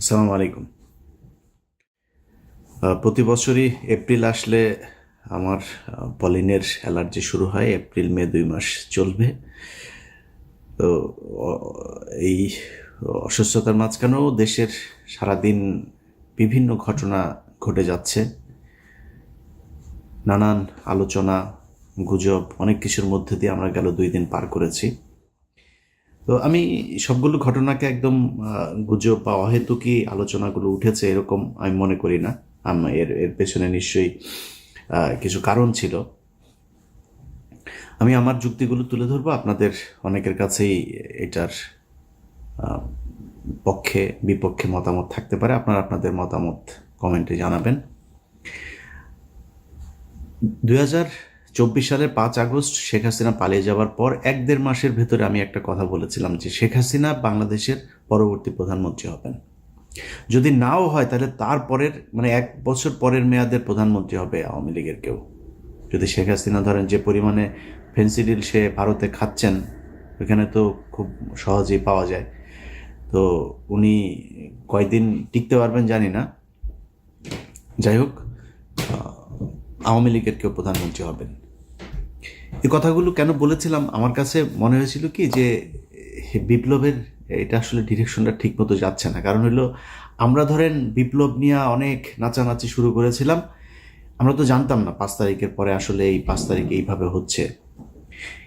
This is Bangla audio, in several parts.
আসসালামু আলাইকুম। প্রতি বছরই এপ্রিল আসলে আমার পলিনের অ্যালার্জি শুরু হয়। এপ্রিল মে 2 মাস চলবে। তো অ- এই অসুস্থতার মাঝখানেও দেশের সারাদিন বিভিন্ন ঘটনা ঘটে যাচ্ছে। নানান আলোচনা, গুজব, অনেক কিছুর মধ্যে দিয়ে আমরা গেল 2 দিন পার করেছি। তো আমি সবগুলো ঘটনাকে একদম গুজব বা অহেতুকি আলোচনাগুলো উঠেছে এরকম আমি মনে করি না। এর এর পেছনে নিশ্চয়ই কিছু কারণ ছিল। আমি আমার যুক্তিগুলো তুলে ধরবো। আপনাদের অনেকের কাছেই এটার পক্ষে বিপক্ষে মতামত থাকতে পারে। আপনারা আপনাদের মতামত কমেন্টে জানাবেন। 2024 সালের 5 আগস্ট শেখ হাসিনা পালিয়ে যাওয়ার পর 1-1.5 মাসের ভেতরে আমি একটা কথা বলেছিলাম যে শেখ হাসিনা বাংলাদেশের পরবর্তী প্রধানমন্ত্রী হবেন। যদি নাও হয় তাহলে তার পরের 1 বছর পরের মেয়াদের প্রধানমন্ত্রী হবে আওয়ামী লীগের কেউ। যদি শেখ হাসিনা ধরেন যে পরিমাণে ফেন্সিডিল সে ভারতে খাচ্ছেন, ওইখানে তো খুব সহজেই পাওয়া যায়। তো উনি কয়দিন টিকতে পারবেন জানি না। যাই হোক, আওয়ামী লীগের কেউ প্রধানমন্ত্রী হবেন। এই কথাগুলো কেন বলেছিলাম, আমার কাছে মনে হয়েছিল কি যে বিপ্লবের এটা আসলে ডিরেকশনটা ঠিক মতো যাচ্ছে না। কারণ হলো, আমরা ধরেন বিপ্লব নিয়ে অনেক নাচানাচি শুরু করেছিলাম। আমরা তো জানতাম না 5 তারিখের পরে আসলে এই 5 তারিখে এইভাবে হচ্ছে।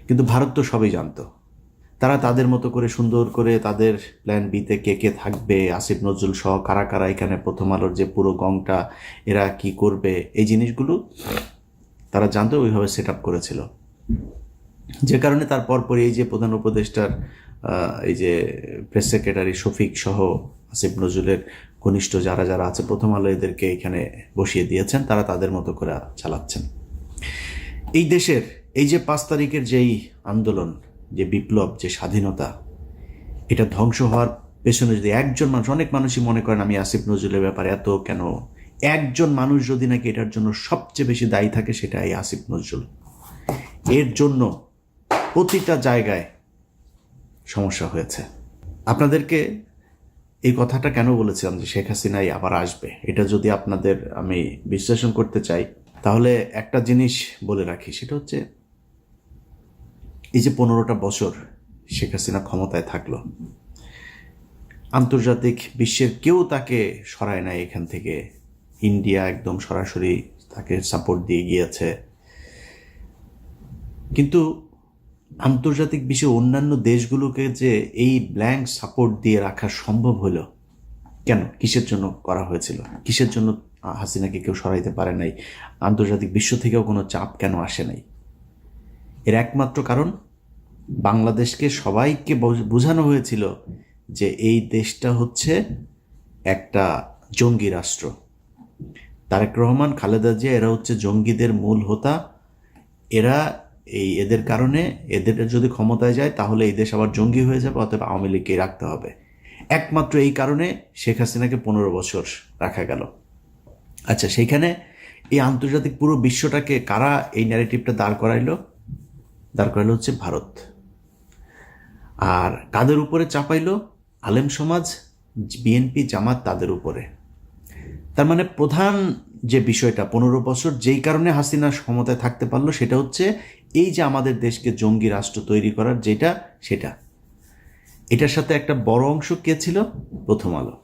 কিন্তু ভারত তো সবই জানতো। তারা তাদের মতো করে সুন্দর করে তাদের প্ল্যান বিতে কে কে থাকবে, আসিফ নজরুল সহ কারা কারা এখানে প্রথম আলোর যে পুরো গংটা এরা কি করবে, এই জিনিসগুলো তারা জানতো, ওইভাবে সেট আপ করেছিল। যে কারণে তার পরপরই এই যে প্রধান উপদেষ্টার এই যে প্রেস সেক্রেটারি শফিক সহ আসিফ নজরুলের ঘনিষ্ঠ যারা যারা আছে প্রথম আলো এদেরকে এখানে বসিয়ে দিয়েছেন, তারা তাদের মতো করে চালাচ্ছেন এই দেশের। এই যে 5 তারিখের যেই আন্দোলন, যে বিপ্লব, যে স্বাধীনতা, এটা ধ্বংস হওয়ার পেছনে যদি একজন মানুষ, অনেক মানুষই মনে করেন আমি আসিফ নজরুলের ব্যাপারে এত কেন, একজন মানুষ যদি নাকি এটার জন্য সবচেয়ে বেশি দায়ী থাকে সেটা এই আসিফ নজরুল। এর জন্য প্রতিটা জায়গায় সমস্যা হয়েছে। আপনাদেরকে এই কথাটা কেন বলেছিলাম যে শেখ হাসিনাই আবার আসবে, এটা যদি আপনাদের আমি বিশ্লেষণ করতে চাই তাহলে একটা জিনিস বলে রাখি, সেটা হচ্ছে এই যে 15টা বছর শেখ হাসিনা ক্ষমতায় থাকলো, আন্তর্জাতিক বিশ্বের কেউ তাকে সরায় নাই এখান থেকে। ইন্ডিয়া একদম সরাসরি তাকে সাপোর্ট দিয়ে গিয়েছে। কিন্তু আন্তর্জাতিক বিশ্বের অন্যান্য দেশগুলোকে যে এই ব্ল্যাঙ্ক সাপোর্ট দিয়ে রাখা সম্ভব হলো কেন? কিসের জন্য করা হয়েছিল? কিসের জন্য হাসিনাকে কেউ সরাইতে পারে নাই? আন্তর্জাতিক বিশ্ব থেকেও কোনো চাপ কেন আসে নাই? এর একমাত্র কারণ, বাংলাদেশকে সবাইকে বোঝানো হয়েছিল যে এই দেশটা হচ্ছে একটা জঙ্গি রাষ্ট্র। তারেক রহমান, খালেদা জিয়া এরা হচ্ছে জঙ্গিদের মূল হোতা। এরা এদের কারণে, এদের যদি ক্ষমতায় যায় তাহলে এই দেশ আবার জঙ্গি হয়ে যাবে, অতএব আওয়ামী লীগকে রাখতে হবে। একমাত্র এই কারণে শেখ হাসিনাকে 15 বছর রাখা গেল। আচ্ছা, সেইখানে এই আন্তর্জাতিক পুরো বিশ্বটাকে কারা এই ন্যারেটিভটা দাঁড় করাইলো? দাঁড় করাইলো হচ্ছে ভারত। আর কাদের উপরে চাপাইলো? আলেম সমাজ, বিএনপি, জামাত, তাদের উপরে। তার মানে প্রধান যে বিষয়টা 15 বছর যেই কারণে হাসিনা ক্ষমতায় থাকতে পারলো সেটা হচ্ছে এই যে আমাদের দেশকে জঙ্গি রাষ্ট্র তৈরি করার যেটা, সেটা। এটার সাথে একটা বড় অংশ কে ছিল? প্রথম আলো।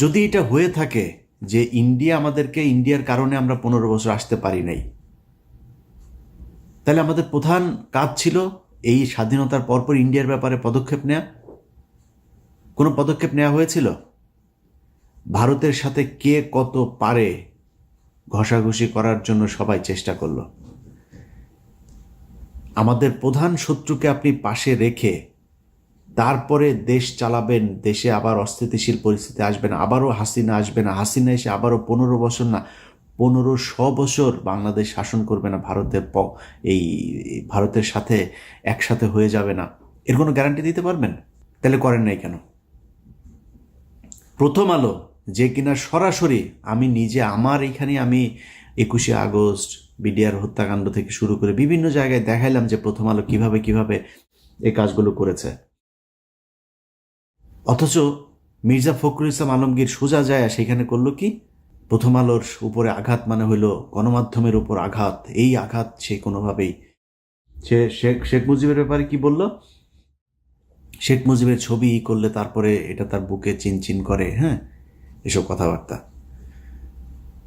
যদি এটা হয়ে থাকে যে ইন্ডিয়ার কারণে আমরা 15 বছর আসতে পারি নাই, তাহলে আমাদের প্রধান কাজ ছিল এই স্বাধীনতার পরপর ইন্ডিয়ার ব্যাপারে পদক্ষেপ নেওয়া। কোনো পদক্ষেপ নেওয়া হয়েছিল? ভারতের সাথে কে কত পারে ঘষাঘষি করার জন্য সবাই চেষ্টা করলো। আমাদের প্রধান শত্রুকে আপনি পাশে রেখে তারপরে দেশ চালাবেন, দেশে আবার অস্থিতিশীল পরিস্থিতি আসবে না, আবারও হাসিনা আসবে না, হাসিনা এসে আবারও 15 বছর না, 1500 বছর বাংলাদেশ শাসন করবে না, এই ভারতের সাথে একসাথে হয়ে যাবে না, এর কোনো গ্যারান্টি দিতে পারবেন? তাহলে করেন নাই কেন? প্রথম আলো, যে কিনা সরাসরি, আমি নিজে আমার এইখানে আমি 21শে আগস্ট বিডিআর হত্যাকাণ্ড থেকে শুরু করে বিভিন্ন জায়গায় দেখাইলাম যে প্রথম আলো কিভাবে কিভাবে এই কাজগুলো করেছে। অথচ মির্জা ফখরুল ইসলাম আলমগীর সোজা যায় সেখানে করলো কি, প্রথম আলোর উপরে আঘাত মানে হইল গণমাধ্যমের উপর আঘাত। এই আঘাত সে কোনোভাবেই, সে শেখ মুজিবের ব্যাপারে কি বলল, শেখ মুজিবের ছবি করলে তারপরে এটা তার বুকে চিনচিন করে, হ্যাঁ, এসব কথাবার্তা।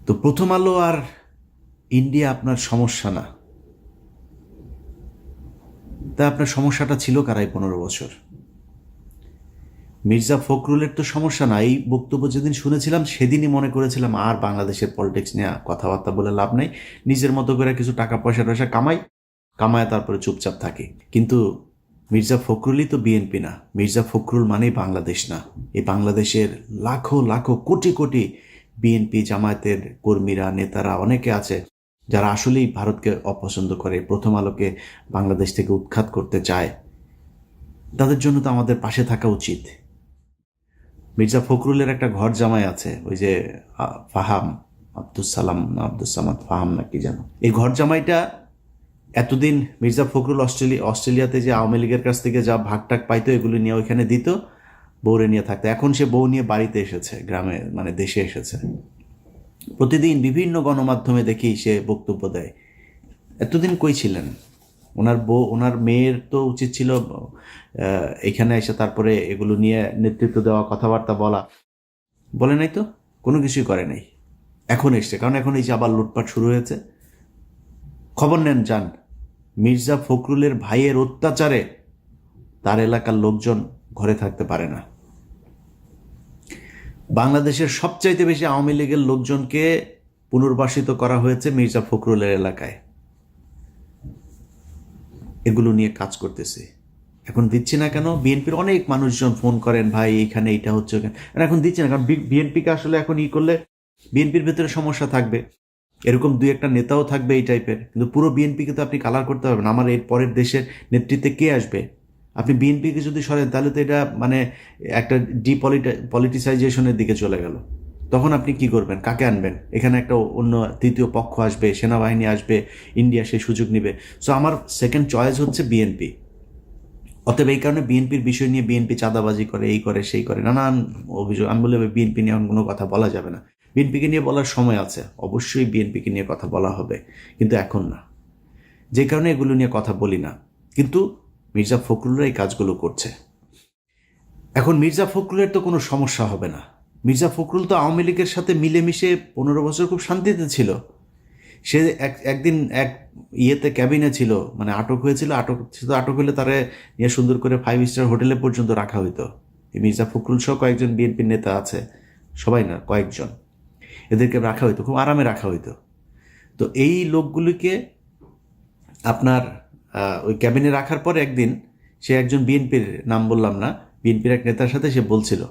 তো প্রথম আলো আর ইন্ডিয়া আপনার সমস্যা না, তা আপনার সমস্যাটা ছিল কারাই 15 বছর? মির্জা ফখরুলের তো সমস্যা না। এই বক্তব্য যেদিন শুনেছিলাম সেদিনই মনে করেছিলাম আর বাংলাদেশের পলিটিক্স নিয়ে কথাবার্তা বলে লাভ নেই, নিজের মতো করে কিছু টাকা পয়সা কামায় তারপরে চুপচাপ থাকে। কিন্তু মির্জা ফখরুলই তো বিএনপি না, মির্জা ফখরুল মানেই বাংলাদেশ না। এই বাংলাদেশের লাখো লাখো কোটি কোটি বিএনপি জামায়াতের কর্মীরা, নেতারা অনেকে আছে যারা আসলেই ভারতকে অপছন্দ করে, প্রথম আলোকে বাংলাদেশ থেকে উৎখাত করতে চায়। তাদের জন্য তো আমাদের পাশে থাকা উচিত। মির্জা ফখরুলের একটা ঘর জামাই আছে, ওই যে ফাহাম আব্দুস সামাদ ফাহাম না কি যেন, এই ঘর জামাইটা এতদিন মির্জা ফখরুল অস্ট্রেলিয়াতে যে আওয়ামী লীগের কাছ থেকে যা ভাগটাক পাইতো এগুলো নিয়ে ওইখানে দিত, বউরে নিয়ে থাকতো। এখন সে বউ নিয়ে বাড়িতে এসেছে, গ্রামে মানে দেশে এসেছে। প্রতিদিন বিভিন্ন গণমাধ্যমে দেখি সে বক্তব্য দেয়। এতদিন কই ছিলেন? ওনার মেয়ের তো উচিত ছিল এখানে এসে তারপরে এগুলো নিয়ে নেতৃত্ব দেওয়া, কথাবার্তা বলা। বলে নাই তো, কোনো কিছুই করে নাই। এখন এসছে, কারণ এখন এই যে আবার লুটপাট শুরু হয়েছে। খবর নেন, যান। মির্জা ফখরুলের ভাইয়ের অত্যাচারে তার এলাকার লোকজন ঘরে থাকতে পারে না। বাংলাদেশের সবচাইতে বেশি আওয়ামী লীগের লোকজনকে পুনর্বাসিত করা হয়েছে মির্জা ফখরুলের এলাকায়। এগুলো নিয়ে কাজ করতেছে। এখন দিচ্ছি না কেন? বিএনপির অনেক মানুষজন ফোন করেন, ভাই এইখানে এইটা হচ্ছে, এখন দিচ্ছি না কারণ বিএনপিকে আসলে এখন করলে বিএনপির ভেতরে সমস্যা থাকবে, এরকম দুই একটা নেতাও থাকবে এই টাইপের, কিন্তু পুরো বিএনপিকে তো আপনি কালার করতে পারবেন। আমার এর পরের দেশের নেতৃত্বে কে আসবে? আপনি বিএনপিকে যদি সরেন তাহলে তো এটা মানে একটা পলিটিসাইজেশনের দিকে চলে গেল। তখন আপনি কি করবেন? কাকে আনবেন? এখানে একটা অন্য তৃতীয় পক্ষ আসবে, সেনাবাহিনী আসবে, ইন্ডিয়া সেই সুযোগ নেবে। সো আমার সেকেন্ড চয়েস হচ্ছে বিএনপি। অতএব এই কারণে বিএনপির বিষয় নিয়ে বিএনপি চাঁদাবাজি করে, এই করে সেই করে, নানান অভিযোগ। আমি বলে বিএনপি নিয়ে এখন কোনো কথা বলা যাবে না। বিএনপিকে নিয়ে বলার সময় আছে, অবশ্যই বিএনপিকে নিয়ে কথা বলা হবে, কিন্তু এখন না। যে কারণে এগুলো নিয়ে কথা বলি না। কিন্তু মির্জা ফখরুলরা এই কাজগুলো করছে। এখন মির্জা ফখরুলের তো কোনো সমস্যা হবে না। মির্জা ফখরুল তো আওয়ামী লীগের সাথে মিলেমিশে 15 বছর খুব শান্তিতে ছিল। সে একদিন এক ইয়েতে ক্যাবিনে ছিল, মানে আটক হয়েছিল। আটক হলে তারে নিয়ে সুন্দর করে 5 স্টার হোটেলে পর্যন্ত রাখা হইতো। এই মির্জা ফখরুল সহ কয়েকজন বিএনপির নেতা আছে, সবাই না, কয়েকজন, এদেরকে রাখা হইতো, খুব আরামে রাখা হইতো। তো এই লোকগুলিকে আপনার ওই ক্যাবিনে রাখার পর একদিন সে একজন বিএনপির, নাম বললাম না, বিএনপির এক নেতার সাথে সে বলছিল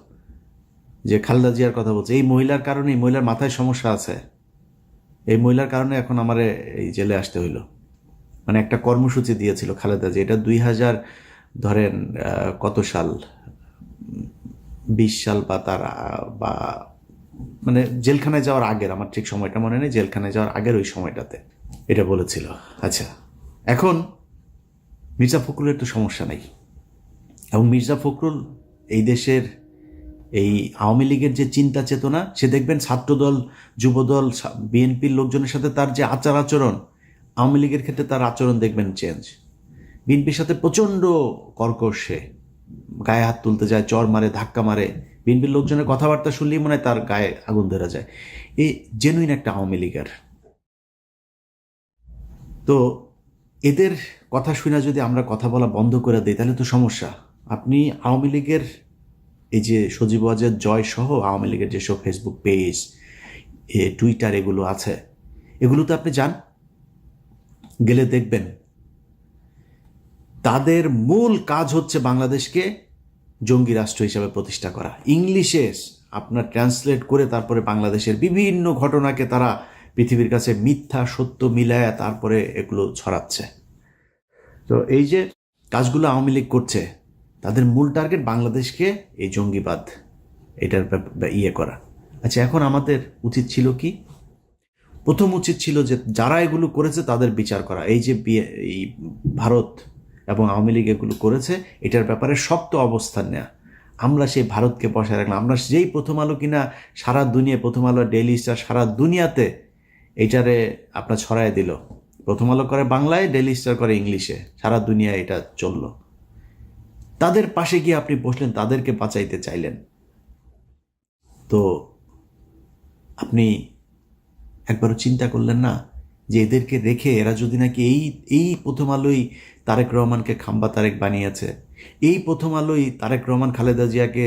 যে খালেদা জিয়ার কথা বলছে, এই মহিলার কারণে, এই মহিলার মাথায় সমস্যা আছে, এই মহিলার কারণে এখন আমারে এই জেলে আসতে হইল। মানে একটা কর্মসূচি দিয়েছিল খালেদা জিয়া, এটা 2000 ধরেন কত সাল, 20 সাল বা তার বা মানে জেলখানায় যাওয়ার আগের, আমার ঠিক সময়টা মনে নেই, জেলখানায় যাওয়ার আগের ওই সময়টাতে এটা বলেছিল। আচ্ছা, এখন মির্জা ফখরুলের তো সমস্যা নেই, এবং মির্জা ফখরুল এই দেশের এই আওয়ামী লীগের যে চিন্তা চেতনা, সে দেখবেন ছাত্রদল, যুবদল, বিএনপির লোকজনের সাথে তার যে আচরণ, আওয়ামী লীগের ক্ষেত্রে তার আচরণ দেখবেন চেঞ্জ। বিএনপির সাথে প্রচণ্ড কর্কশ, সে গায়ে হাত তুলতে যায়, চর মারে, ধাক্কা মারে। বিএনপির লোকজনের কথাবার্তা শুনলেই মনে হয় তার গায়ে আগুন ধরা যায়। এই জেনুইন একটা আওয়ামী লীগের। তো এদের কথা শুনে যদি আমরা কথা বলা বন্ধ করে দিই তাহলে তো সমস্যা। আপনি আওয়ামী লীগের এই যে সজীব ওয়াজেদ জয় সহ আওয়ামী লীগের যেসব ফেসবুক পেজ, টুইটার এগুলো আছে, এগুলোতে আপনি যান, গেলে দেখবেন তাদের মূল কাজ হচ্ছে বাংলাদেশকে জঙ্গি রাষ্ট্র হিসাবে প্রতিষ্ঠা করা। ইংলিশে আপনার ট্রান্সলেট করে তারপরে বাংলাদেশের বিভিন্ন ঘটনাকে তারা পৃথিবীর কাছে মিথ্যা সত্য মিলায়া তারপরে এগুলো ছড়াচ্ছে। তো এই যে কাজগুলো আওয়ামী লীগ করছে, তাদের মূল টার্গেট বাংলাদেশকে এই জঙ্গিবাদ এটার ইয়ে করা। আচ্ছা, এখন আমাদের উচিত ছিল কি? প্রথম উচিত ছিল যে যারা এগুলো করেছে তাদের বিচার করা। এই যে এই ভারত এবং আওয়ামী লীগ এগুলো করেছে, এটার ব্যাপারে শক্ত অবস্থান নেওয়া। আমরা সেই ভারতকে বসায় রাখলাম। আমরা যেই প্রথম আলো কিনা সারা দুনিয়ায়, প্রথম আলো, ডেইলি স্টার সারা দুনিয়াতে এইটারে আপনার ছড়ায় দিল। প্রথম আলো করে বাংলায়, ডেইলি স্টার করে ইংলিশে, সারা দুনিয়ায় এটা চলল। তাদের পাশে গিয়ে আপনি বসলেন, তাদেরকে বাঁচাইতে চাইলেন। তো আপনি একবারও চিন্তা করলেন না যে এদেরকে রেখে এরা যদি নাকি এই প্রথম আলোই তারেক রহমানকে খাম্বা তারেক বানিয়েছে, এই প্রথম আলোই তারেক রহমান খালেদা জিয়াকে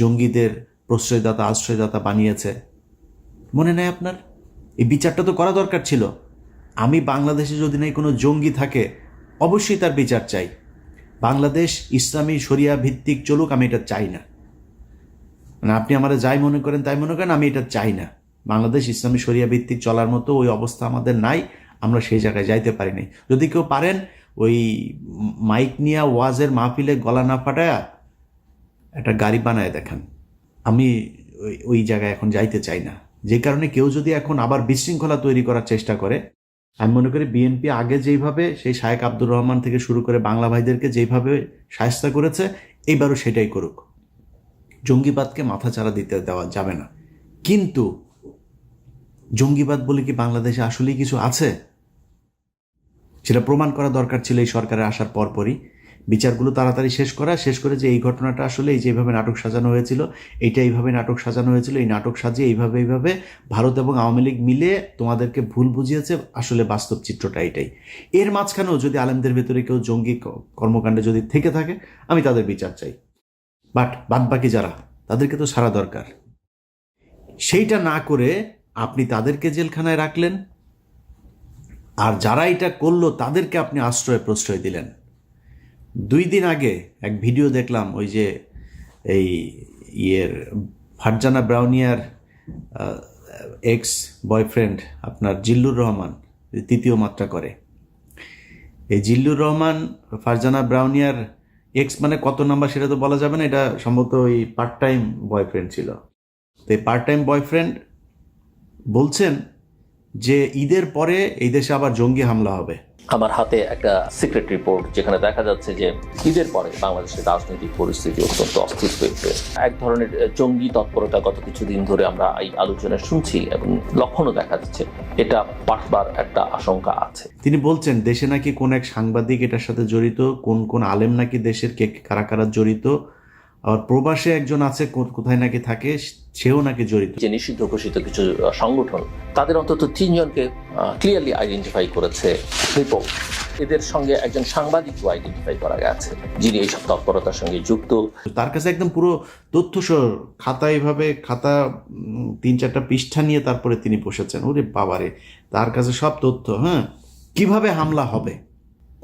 জঙ্গিদের প্রশ্রয়দাতা, আশ্রয়দাতা বানিয়েছে। মনে নেই আপনার? এই বিচারটা তো করা দরকার ছিল। আমি বাংলাদেশে যদি নাই কোনো জঙ্গি থাকে, অবশ্যই তার বিচার চাই। বাংলাদেশ ইসলামী শরিয়া ভিত্তিক চলুক, আমি এটা চাই না। মানে আপনি আমার যাই মনে করেন তাই মনে করেন, আমি এটা চাই না। বাংলাদেশ ইসলামী শরিয়া ভিত্তিক চলার মতো ওই অবস্থা আমাদের নাই, আমরা সেই জায়গায় যাইতে পারিনি। যদি কেউ পারেন ওই মাইক নিয়ে ওয়াজের মাহফিলে গলা না ফাটায়া একটা গাড়ি বানায় দেখান। আমি ওই জায়গায় এখন যাইতে চাই না। যে কারণে কেউ যদি এখন আবার বিশৃঙ্খলা তৈরি করার চেষ্টা করে, আমি মনে করি বিএনপি আগে যেইভাবে সেই শায়েখ আব্দুর রহমান থেকে শুরু করে বাংলা ভাইদেরকে যেইভাবে শায়েস্তা করেছে, এইবারও সেটাই করুক। জঙ্গিবাদকে মাথাচাড়া দিতে দেওয়া যাবে না। কিন্তু জঙ্গিবাদ বলে কি বাংলাদেশে আসলেই কিছু আছে? সেটা প্রমাণ করা দরকার ছিল এই সরকারের আসার পরপরই। বিচারগুলো তাড়াতাড়ি শেষ করে যে এই ঘটনাটা আসলে এই যেভাবে নাটক সাজানো হয়েছিল, এইটা এইভাবে নাটক সাজানো হয়েছিল, এই নাটক সাজিয়ে এইভাবে ভারত এবং আওয়ামী লীগ মিলে তোমাদেরকে ভুল বুঝিয়েছে, আসলে বাস্তব চিত্রটা এটাই। এর মাঝখানেও যদি আলেমদের ভেতরে কেউ জঙ্গি কর্মকাণ্ডে যদি থেকে থাকে, আমি তাদের বিচার চাই। বাট বাদবাকি যারা, তাদেরকে তো ছাড়া দরকার। সেইটা না করে আপনি তাদেরকে জেলখানায় রাখলেন, আর যারা এটা করলো তাদেরকে আপনি আশ্রয় প্রশ্রয় দিলেন। 2 দিন আগে এক ভিডিও দেখলাম, ওই যে এই ফারজানা ব্রাউনিয়ার এক্স বয়ফ্রেন্ড আপনার জিল্লুর রহমান, তৃতীয় মাত্রা করে। এই জিল্লুর রহমান ফারজানা ব্রাউনিয়ার এক্স মানে কত নাম্বার সেটা তো বলা যাবে না, এটা সম্ভবত ওই পার্ট টাইম বয়ফ্রেন্ড ছিল। তো এই পার্ট টাইম বয়ফ্রেন্ড বলছেন যে ঈদের পরে এই দেশে আবার জঙ্গি হামলা হবে। আমার হাতে একটা সিক্রেট রিপোর্ট, যেখানে দেখা যাচ্ছে যে ঈদের পরে বাংলাদেশের রাজনৈতিক পরিস্থিতি অত্যন্ত অস্থির হয়েছে। এক ধরনের জঙ্গি তৎপরতা গত কিছুদিন ধরে আমরা এই আলোচনা শুনছি এবং লক্ষণও দেখা যাচ্ছে। এটা বাড়বার একটা আশঙ্কা আছে। তিনি বলছেন দেশে নাকি কোন এক সাংবাদিক এটার সাথে জড়িত, কোন আলেম নাকি দেশের কারা কারা জড়িত, আর প্রবাসে একজন আছে কোথায় নাকি থাকে, সেও নাকি জড়িত। যে নিষিদ্ধ ঘোষিত কিছু সংগঠন, তাদের অন্তত 3 জনকে ক্লিয়ারলি আইডেন্টিফাই করেছে রিপোর্ট। এদের সঙ্গে একজন সাংবাদিকও আইডেন্টিফাই করা গেছে, যিনি এইসব তৎপরতার সঙ্গে যুক্ত। তার কাছে একদম পুরো তথ্যসহ খাতা, এইভাবে খাতা 3-4টা পৃষ্ঠা নিয়ে তারপরে তিনি বসেছেন। ওরে বাবারে, তার কাছে সব তথ্য। হ্যাঁ, কিভাবে হামলা হবে,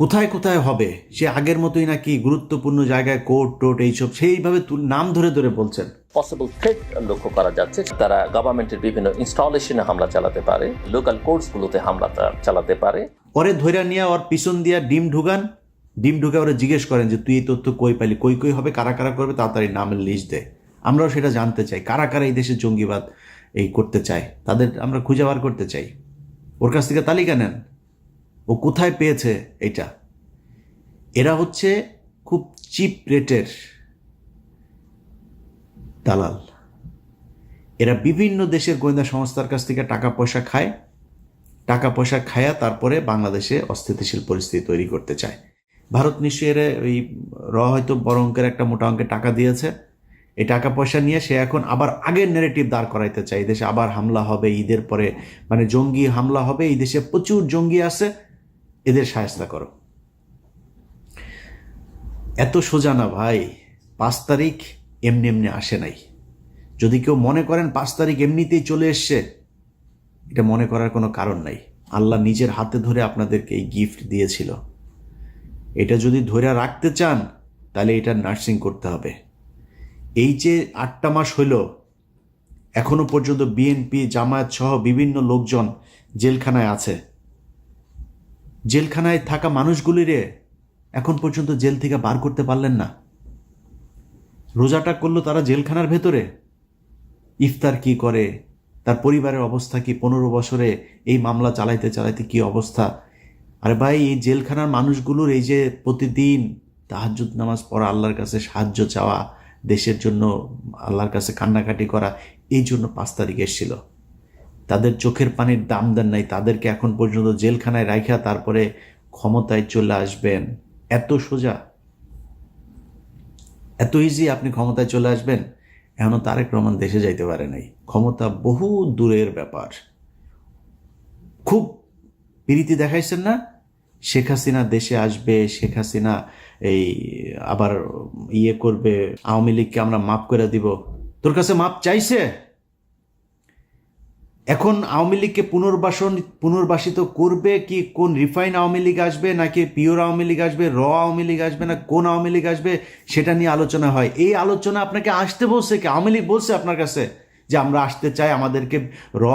কোথায় কোথায় হবে, সে আগের মতোই নাকি গুরুত্বপূর্ণ জায়গায় কোর্ট টোট এইসব সেইভাবে নাম ধরে ধরে বলছেন। পসিবল থ্রেট লক্ষ্য করা যাচ্ছে, তারা গভর্নমেন্টের বিভিন্ন ইনস্টলেশনে হামলা চালাতে পারে, লোকাল কোর্টসগুলোতে হামলা চালাতে পারে। পরে ধৈর্য নিয়ে ওর পিছন দিয়া ডিম ঢুকে ওরা জিজ্ঞেস করেন যে তুই এই তথ্য কই পাইলি, কই হবে, কারা কারা করবে, তাড়াতাড়ি নামের লিস্ট দেয়। আমরাও সেটা জানতে চাই, কারা কারা এই দেশে জঙ্গিবাদ এই করতে চায়, তাদের আমরা খুঁজে বার করতে চাই। ওর কাছ থেকে তালিকা নেন, ও কোথায় পেয়েছে এটা। এরা হচ্ছে খুব চিপ রেটের দালাল। এরা বিভিন্ন দেশের গোয়েন্দা সংস্থার কাছ থেকে টাকা পয়সা খায়া তারপরে বাংলাদেশে অস্থিতিশীল পরিস্থিতি তৈরি করতে চায়। ভারত নিশ্চয়ই এর ওই হয়তো বড় অঙ্কের একটা মোটা অঙ্কের টাকা দিয়েছে। এই টাকা পয়সা নিয়ে সে এখন আবার আগের নেগেটিভ দাঁড় করাইতে চায়। এই দেশে আবার হামলা হবে ঈদের পরে, মানে জঙ্গি হামলা হবে, এই দেশে প্রচুর জঙ্গি আছে, এদের শায়েস্তা করো। এত সোজা না ভাই। 5 তারিখ এমনি এমনি আসে নাই। যদি কেউ মনে করেন 5 তারিখ এমনিতেই চলে এসছে, এটা মনে করার কোনো কারণ নাই। আল্লাহ নিজের হাতে ধরে আপনাদেরকে এই গিফট দিয়েছিল। এটা যদি ধরে রাখতে চান তাহলে এটা নার্সিং করতে হবে। এই যে 8টা মাস হইল, এখনো পর্যন্ত বিএনপি জামায়াত সহ বিভিন্ন লোকজন জেলখানায় আছে। জেলখানায় থাকা মানুষগুলিরে এখন পর্যন্ত জেল থেকে বার করতে পারলেন না। রোজাটা করলো তারা জেলখানার ভেতরে। ইফতার কি করে, তার পরিবারের অবস্থা কি, 15 বছরে এই মামলা চালাইতে চালাইতে কি অবস্থা। আরে ভাই, এই জেলখানার মানুষগুলোর এই যে প্রতিদিন তাহাজ্জুদ নামাজ পড়া, আল্লাহর কাছে সাহায্য চাওয়া, দেশের জন্য আল্লাহর কাছে কান্নাকাটি করা, এই জন্য 5 তারিখ এসেছিল। তাদের চোখের পানির দাম দেন নাই, তাদেরকে এখন পর্যন্ত জেলখানায় রাখা তারপরে ক্ষমতায় চলে আসবেন। এত সোজা, এত ইজি আপনি ক্ষমতায় চলে আসবেন? এখনো তারেক রহমান দেশে যাইতে পারে নাই। ক্ষমতা বহু দূরের ব্যাপার। খুব প্রীতি দেখাইছেন না? শেখ হাসিনা দেশে আসবে, শেখ হাসিনা এই আবার করবে, আওয়ামী লীগকে আমরা মাফ করে দিব। তোর কাছে মাপ চাইছে? এখন আওয়ামী লীগকে পুনর্বাসিত করবে কি? কোন রিফাইন আওয়ামী লীগ আসবে, নাকি পিওর আওয়ামী লীগ আসবে, আওয়ামী লীগ আসবে, না কোন আওয়ামী লীগ আসবে, সেটা নিয়ে আলোচনা হয়। এই আলোচনা আপনাকে আসতে বলছে কি? আওয়ামী লীগ বলছে আপনার কাছে যে আমরা আসতে চাই, আমাদেরকে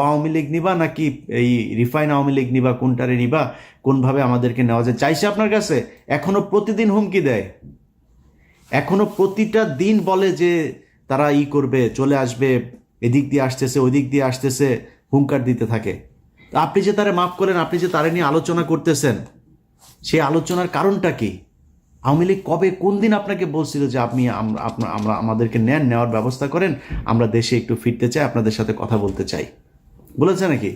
আওয়ামী লীগ নিবা নাকি এই রিফাইন আওয়ামী লীগ নিবা, কোনটারে নিবা, কোনভাবে আমাদেরকে নেওয়া যায়, চাইছে আপনার কাছে? এখনো প্রতিদিন হুমকি দেয়, এখনো প্রতিটা দিন বলে যে তারা করবে, চলে আসবে, এদিক দিয়ে আসতেছে, ওই দিক দিয়ে আসতেছে, হুঙ্কার দিতে থাকে। আপনি যে তারে মাফ করেন, আপনি যে তারে নিয়ে আলোচনা করতেছেন, সেই আলোচনার কারণটা কি? আওয়ামী লীগ কবে, কোন দিন আপনাকে বলছিল যে আপনি আমরা আমাদেরকে নেওয়ার ব্যবস্থা করেন, আমরা দেশে একটু ফিরতে চাই, আপনাদের সাথে কথা বলতে চাই? বলেছে নাকি?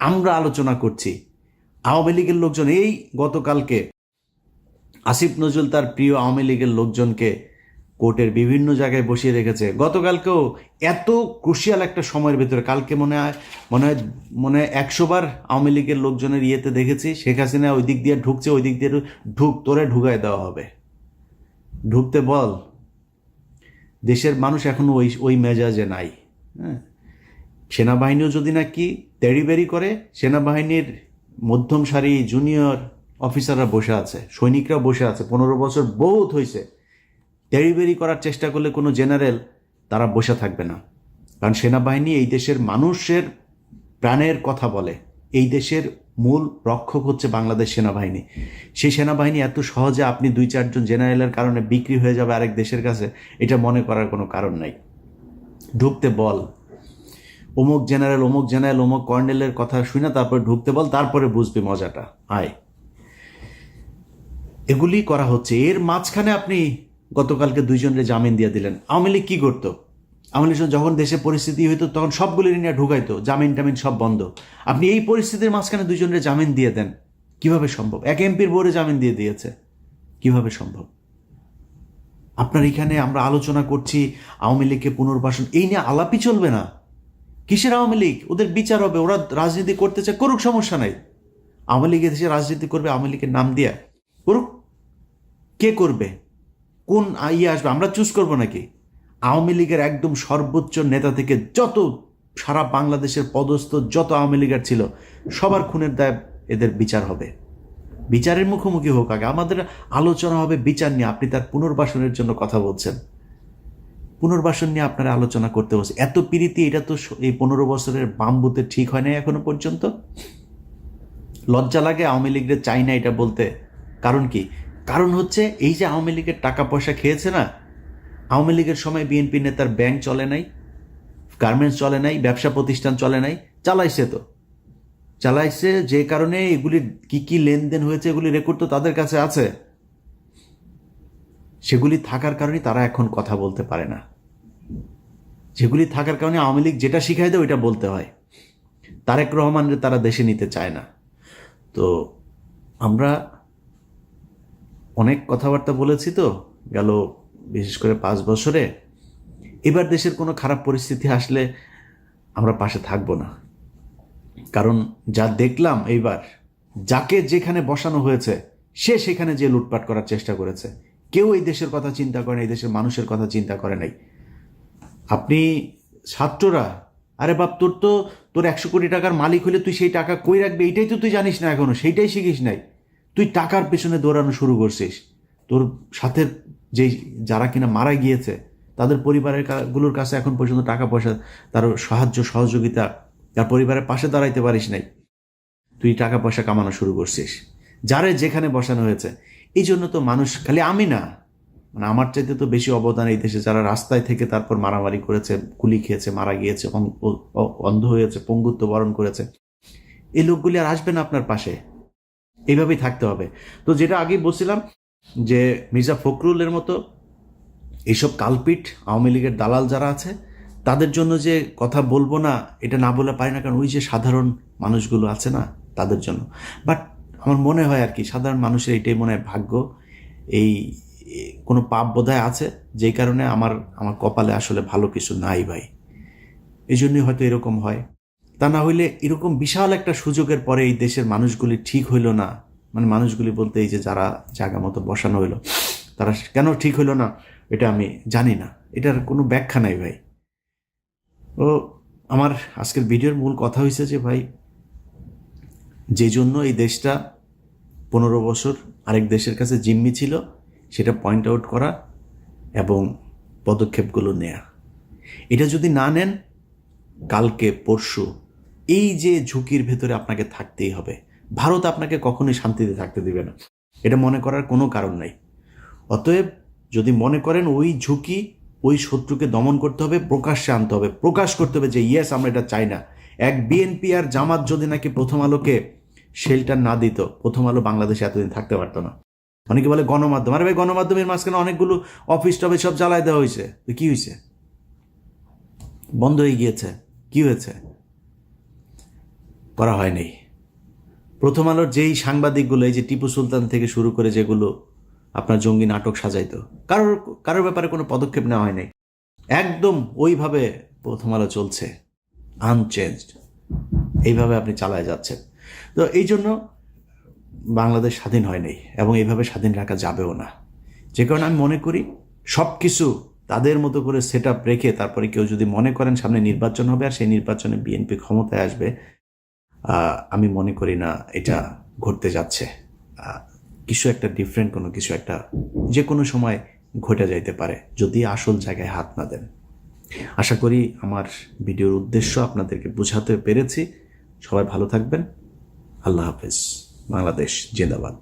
আমরা আলোচনা করছি। আওয়ামী লীগের লোকজন এই গতকালকে আসিফ নজরুল তার প্রিয় আওয়ামী লীগের লোকজনকে কোর্টের বিভিন্ন জায়গায় বসিয়ে রেখেছে। গতকালকেও এত ক্রুশিয়াল একটা সময়ের ভিতরে, কালকে মনে হয় 100 বার আওয়ামী লীগের লোকজনের দেখেছি শেখ হাসিনা ওই দিক দিয়ে ঢুকছে, ওই দিক দিয়ে তোরে ঢুকায় দেওয়া হবে, ঢুকতে বল। দেশের মানুষ এখনো ওই মেজাজে নাই। হ্যাঁ, সেনাবাহিনীও যদি নাকি তেড়িবেড়ি করে, সেনাবাহিনীর মধ্যম সারি জুনিয়র অফিসাররা বসে আছে, সৈনিকরা বসে আছে, 15 বছর বহুত হয়েছে। তেড়িবেড়ি করার চেষ্টা করলে কোনো জেনারেল তারা বসে থাকবে না, কারণ সেনাবাহিনী এই দেশের মানুষের প্রাণের কথা বলে। এই দেশের মূল রক্ষক হচ্ছে বাংলাদেশ সেনাবাহিনী। সেই সেনাবাহিনী এত সহজে আপনি 2-4 জন জেনারেলের কারণে বিক্রি হয়ে যাবে আরেক দেশের কাছে, এটা মনে করার কোনো কারণ নাই। ঢুকতে বল, অমুক জেনারেল অমুক কর্নেলের কথা শুনে তারপরে ঢুকতে বল, তারপরে বুঝবি মজাটা। আয়, এগুলি করা হচ্ছে। এর মাঝখানে আপনি গতকালকে 2 জনের জামিন দিয়ে দিলেন। আওয়ামী লীগ কি করতো? আওয়ামী লীগ যখন দেশে পরিস্থিতি হইতো তখন সবগুলি নিয়ে ঢুকাইতো, জামিন টামিন সব বন্ধ। আপনি এই পরিস্থিতির মাঝখানে 2 জনের জামিন দিয়ে দেন, কিভাবে সম্ভব? এক এমপির বোর্ডে জামিন দিয়ে দিয়েছে, কিভাবে সম্ভব? আপনার এখানে আমরা আলোচনা করছি আওয়ামী লীগকে পুনর্বাসন, এই নিয়ে আলাপই চলবে না। কিসের আওয়ামী লীগ? ওদের বিচার হবে, ওরা রাজনীতি করতে চায়, করুক, সমস্যা নাই। আওয়ামী লীগের দেশে রাজনীতি করবে আওয়ামী লীগের নাম দিয়ে, করুক। কে করবে? কোন আসবে? আমরা চুজ করবো নাকি? আওয়ামী লীগের একদম সর্বোচ্চ নেতা থেকে যত সারা বাংলাদেশের পদস্থ যত আওয়ামী লীগের ছিল, সবার খুনের দায় এদের বিচার হবে। বিচারের মুখোমুখি হোক আগে, আমাদের আলোচনা হবে বিচার নিয়ে। আপনি তার পুনর্বাসনের জন্য কথা বলছেন, পুনর্বাসন নিয়ে আপনারা আলোচনা করতে বলছে। এত প্রীতি, এটা তো এই 15 বছরের বাম বুথে ঠিক হয় নাই এখনো পর্যন্ত। লজ্জা লাগে আওয়ামী লীগের চাই না এটা বলতে। কারণ কি? কারণ হচ্ছে এই যে আওয়ামী লীগের টাকা পয়সা খেয়েছে না, আওয়ামী লীগের সময় বিএনপি নেতার ব্যাংক চলে নাই, গার্মেন্টস চলে নাই, ব্যবসা প্রতিষ্ঠান চলে নাই, চালাইছে যে কারণে এগুলি কি লেনদেন হয়েছে এগুলি রেকর্ড তো তাদের কাছে আছে। সেগুলি থাকার কারণে তারা এখন কথা বলতে পারে না। যেগুলি থাকার কারণে আওয়ামী লীগ যেটা শিখাই দেয় ওইটা বলতে হয়। তারেক রহমানের তারা দেশে নিতে চায় না। তো আমরা অনেক কথাবার্তা বলেছি তো গেল, বিশেষ করে 5 বছরে। এবার দেশের কোনো খারাপ পরিস্থিতি আসলে আমরা পাশে থাকব না, কারণ যা দেখলাম এইবার, যাকে যেখানে বসানো হয়েছে সে সেখানে যে লুটপাট করার চেষ্টা করেছে। কেউ এই দেশের কথা চিন্তা করে না, এই দেশের মানুষের কথা চিন্তা করে নাই। আপনি ছাত্ররা, আরে বাপ, তোর 100 কোটি টাকার মালিক হলে তুই সেই টাকা কই রাখবে এইটাই তো তুই জানিস না, এখনো সেইটাই শিখিস নাই। তুই টাকার পেছনে দৌড়ানো শুরু করছিস। তোর সাথে যারা কিনা মারা গিয়েছে তাদের পরিবারের গুলোর কাছে এখন পর্যন্ত টাকা পয়সা, তার সাহায্য সহযোগিতা, তার পরিবারের পাশে দাঁড়াইতে পারিস নাই। তুই টাকা পয়সা কামানো শুরু করছিস যারে যেখানে বসানো হয়েছে। এই জন্য তো মানুষ, খালি আমি না, মানে আমার চাইতে তো বেশি অবদান এই দেশে যারা রাস্তায় থেকে তারপর মারামারি করেছে, গুলি খেয়েছে, মারা গিয়েছে, অন্ধ হয়েছে, পঙ্গুত্ব বরণ করেছে, এই লোকগুলি আর আসবে না আপনার পাশে। এইভাবেই থাকতে হবে। তো যেটা আগেই বলছিলাম যে মির্জা ফখরুলের মতো এইসব কালপিট আওয়ামী লীগের দালাল যারা আছে তাদের জন্য যে কথা বলবো না এটা না বলে পারি না, কারণ ওই যে সাধারণ মানুষগুলো আছে না তাদের জন্য। বাট আমার মনে হয় আর কি সাধারণ মানুষের এটাই মনে হয় ভাগ্য, এই কোনো পাপ বোধহয় আছে যেই কারণে আমার কপালে আসলে ভালো কিছু নাই ভাই, এই জন্যই হয়তো এরকম হয়। তা না হইলে এরকম বিশাল একটা সুযোগের পরে এই দেশের মানুষগুলি ঠিক হইল না, মানে মানুষগুলি বলতে এই যে যারা জায়গা মতো বসানো হইলো তারা কেন ঠিক হইলো না এটা আমি জানি না, এটার কোনো ব্যাখ্যা নাই ভাই। ও আমার আজকের ভিডিওর মূল কথা হয়েছে যে ভাই, যে জন্য এই দেশটা 15 বছর আরেক দেশের কাছে জিম্মি ছিল সেটা পয়েন্ট আউট করা এবং পদক্ষেপগুলো নেয়া। এটা যদি না নেন কালকে পরশু এই যে ঝুঁকির ভেতরে আপনাকে থাকতেই হবে। ভারত আপনাকে কখনোই শান্তিতে থাকতে দিবে না, এটা মনে করার কোনো কারণ নাই। অতএব যদি মনে করেন ওই ঝুঁকি, ওই শত্রুকে দমন করতে হবে, প্রকাশ্যে আনতে হবে, প্রকাশ করতে হবে যে ইয়েস আমরা এটা চাই না। এক বিএনপি আর জামাত যদি নাকি প্রথম আলোকে শেল্টার না দিত, প্রথম আলো বাংলাদেশে এতদিন থাকতে পারতো না। অনেকে বলে গণমাধ্যম, আরে ভাই গণমাধ্যমের মাঝখানে অনেকগুলো অফিস টফিস সব জ্বালায় দেওয়া হয়েছে, তো কি হয়েছে? বন্ধ হয়ে গিয়েছে, কি হয়েছে? করা হয়নি। প্রথম আলোর যেই সাংবাদিকগুলো, এই যে টিপু সুলতান থেকে শুরু করে যেগুলো আপনার জঙ্গি নাটক সাজাইতো, কারোর ব্যাপারে কোনো পদক্ষেপ নেওয়া হয় নাই। একদম ওইভাবে প্রথম আলো চলছে, আনচেঞ্জড, এইভাবে আপনি চালায় যাচ্ছেন। তো এই জন্য বাংলাদেশ স্বাধীন হয় নাই এবং এইভাবে স্বাধীন রাখা যাবেও না। যে কারণে আমি মনে করি সব কিছু তাদের মতো করে সেট আপ রেখে তারপরে কেউ যদি মনে করেন সামনে নির্বাচন হবে আর সেই নির্বাচনে বিএনপি ক্ষমতায় আসবে, আমি মনে করি না এটা ঘটতে যাচ্ছে। কিছু একটা ডিফারেন্ট কোনো কিছু একটা যে কোনো সময় ঘটে যাইতে পারে যদি আসল জায়গায় হাত না দেন। আশা করি আমার ভিডিওর উদ্দেশ্য আপনাদেরকে বোঝাতে পেরেছি। সবাই ভালো থাকবেন। আল্লাহ হাফেজ। বাংলাদেশ জিন্দাবাদ।